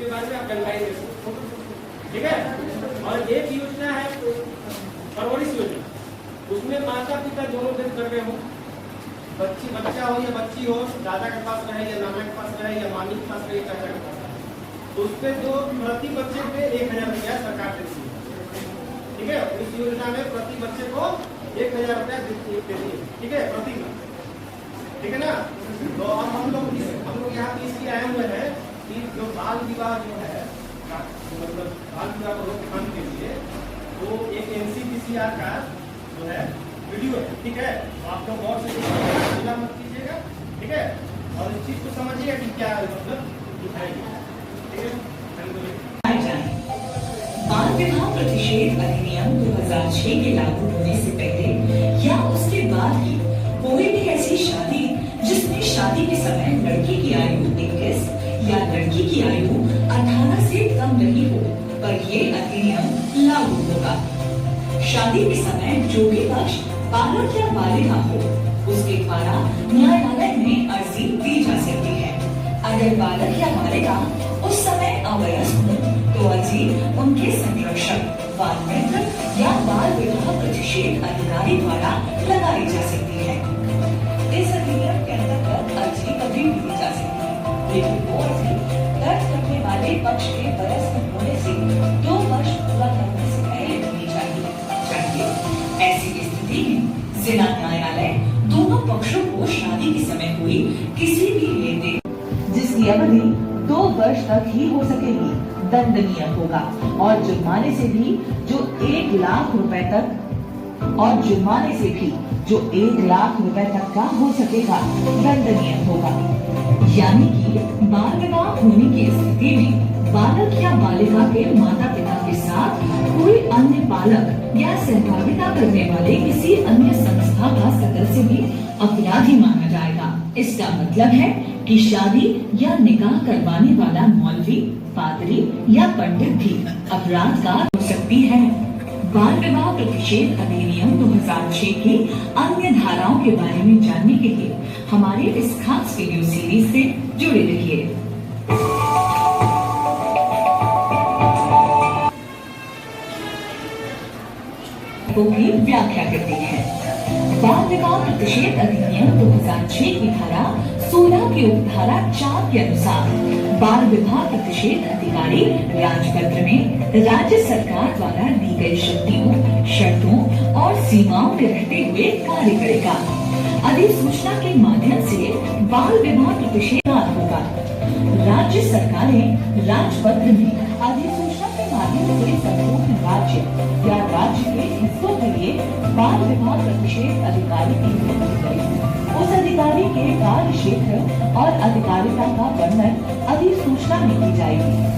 उसके बारे में आप जानकारी दे सकते हो, ठीक है। और एक योजना है परवरिश योजना, उसमें माता पिता दोनों दिन कर रहे हो, बच्चा हो या बच्ची हो, दादा के पास रहे या नाना के पास रहे या मामी के पास रहे या चाचा के पास रहे, तो उस पर जो प्रति बच्चे पे 1000 रुपया सरकार देती है, ठीक है। इस योजना में प्रति बच्चे को 1000 रुपया देती है, ठीक है, प्रति माह, ठीक है ना। तो अब हम लोग यहाँ पे इसलिए आए हुए हैं कि जो बाल विवाह जो है, मतलब बाल विवाह को रोकथाम के लिए वो एक NCPCR का जो है वीडियो है, ठीक है। तो आप लोग गौर से देखिएगा, मत कीजिएगा, ठीक है। और इस चीज को समझिएगा कि क्या मतलब दिखाएगी, ठीक है। बाल विवाह प्रतिषेध अधिनियम 2006 के लागू होने से पहले या उसके बाद ही कोई भी ऐसी शादी जिसमें शादी के समय लड़की की आयु 21 या लड़की की आयु 18 से कम नहीं हो, पर ये अधिनियम लागू होगा। शादी के समय जो भी पक्ष बालक या बालिका हो, उसके द्वारा न्यायालय में अर्जी दी जा सकती है। अगर बालक या बालिका उस समय अवयस्क हो तो अर्जी उनके संरक्षक, बाल मित्र या बाल विवाह प्रतिषेध अधिकारी द्वारा लगाई जा सकती है। इस अधिनियम के अंतर्गत अर्जी कभी भी दी जा सकती है, लेकिन वो अर्जी दर्ज करने वाले पक्ष के वयस्क होने से 2 वर्ष पूरा करने से पहले होनी चाहिए। ऐसी स्थिति में जिला न्यायालय दोनों पक्षों को शादी के समय हुई किसी भी लेन जिसकी अवधि 2 वर्ष तक ही हो सकेगी दंडनीय होगा, और जुर्माने से भी जो 1 लाख रुपए तक तक का हो सकेगा दंडनीय होगा। यानी कि बाल विवाह होने की स्थिति में बालक या बालिका के माता पिता के साथ कोई अन्य बालक या सहभागिता करने वाले किसी अन्य संस्था का सदस्य भी अपराधी माना जाएगा। इसका मतलब है कि शादी या निकाह करवाने वाला मौलवी, पादरी या पंडित भी अपराधकार हो सकती है। बाल विवाह प्रतिषेध अधिनियम 2006 की अन्य धाराओं के बारे में जानने के लिए हमारे इस खास वीडियो सीरीज से जुड़े रहिए। की व्याख्या करती है। बाल विवाह प्रतिषेध अधिनियम 2006 की धारा 16 की उपधारा 4 के अनुसार बाल विवाह प्रतिषेध अधिकारी राजपत्र में राज्य सरकार द्वारा दी गई शक्तियों, शर्तों और सीमाओं में रहते हुए कार्य करेगा। अधिसूचना के माध्यम से बाल विवाह प्रतिषेध होगा। राज्य सरकारें राजपत्र में अधिसूचना के माध्यम से संपूर्ण राज्य या राज्य के हिस्सों के लिए बाल विवाह प्रतिषेध अधिकारी की नियुक्ति करेगी। उस अधिकारी के कार्य क्षेत्र और अधिकारिता का वर्णन अधिसूचना में की जाएगी।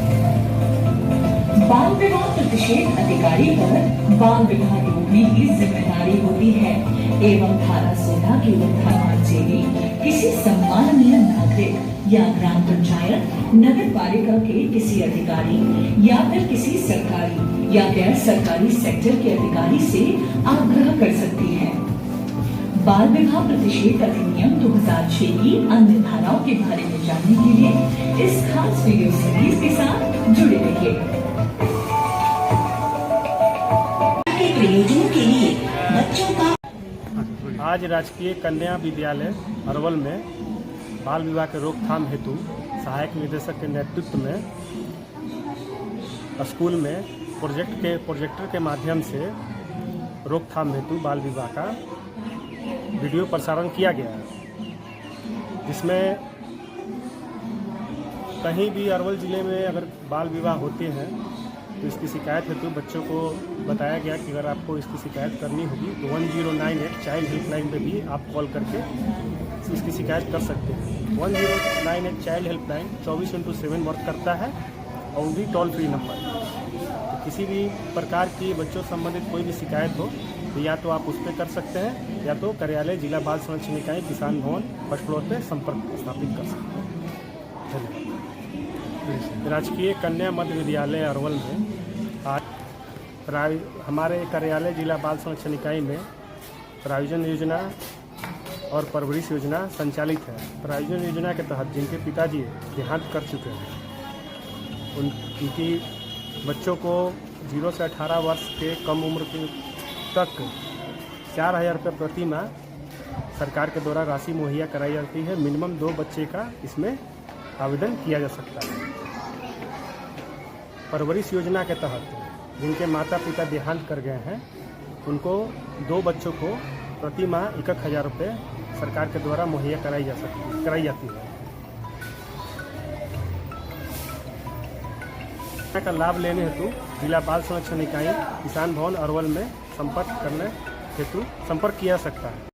बाल विवाह प्रतिषेध अधिकारी पर बाल विवाह रोकने की जिम्मेदारी होती है एवं धारा 16 की उपधारा से भी किसी सम्माननीय नागरिक या ग्राम पंचायत, नगर पालिका के किसी अधिकारी या फिर किसी सरकारी या गैर सरकारी सेक्टर के अधिकारी से आग्रह कर सकती है। बाल विवाह प्रतिषेध अधिनियम 2006 की अन्य धाराओं के बारे में जानने के लिए इस खास वीडियो सीरीज के साथ जुड़े रहिए। प्रयोजनों के लिए बच्चों का आज राजकीय कन्या विद्यालय अरवल में बाल विवाह के रोकथाम हेतु सहायक निदेशक के नेतृत्व में स्कूल में प्रोजेक्टर के माध्यम से रोकथाम हेतु बाल विवाह का वीडियो प्रसारण किया गया है, जिसमें कहीं भी अरवल ज़िले में अगर बाल विवाह होते हैं तो इसकी शिकायत हेतु बच्चों को बताया गया कि अगर आपको इसकी शिकायत करनी होगी तो 1098 चाइल्ड हेल्पलाइन पे भी आप कॉल करके इसकी शिकायत कर सकते हैं। 1098 चाइल्ड हेल्पलाइन 24/7 वर्क करता है और वो भी टोल फ्री नंबर। तो किसी भी प्रकार की बच्चों संबंधित कोई भी शिकायत हो तो या तो आप उस पर कर सकते हैं या तो कार्यालय जिला बाल संरक्षण इकाई किसान भवन फर्स्ट फ्लोर पे संपर्क स्थापित कर सकते हैं। धन्यवाद। राजकीय कन्या मध्य विद्यालय अरवल में आज हमारे कार्यालय जिला बाल संरक्षण इकाई में प्रायोजन योजना और परवरिश योजना संचालित है। प्रायोजन योजना के तहत जिनके पिताजी देहांत कर चुके हैं उनकी बच्चों को 0 से 18 वर्ष के कम उम्र के तक 4,000 रुपये प्रति माह सरकार के द्वारा राशि मुहैया कराई जाती है। मिनिमम 2 बच्चे का इसमें आवेदन किया जा सकता है। परवरिश योजना के तहत जिनके माता पिता देहांत कर गए हैं उनको 2 बच्चों को प्रति माह 1,000 रुपये सरकार के द्वारा मुहैया कराई जाती है। का लाभ लेने हेतु जिला बाल संरक्षण इकाई किसान भवन अरवल में संपर्क किया जा सकता है।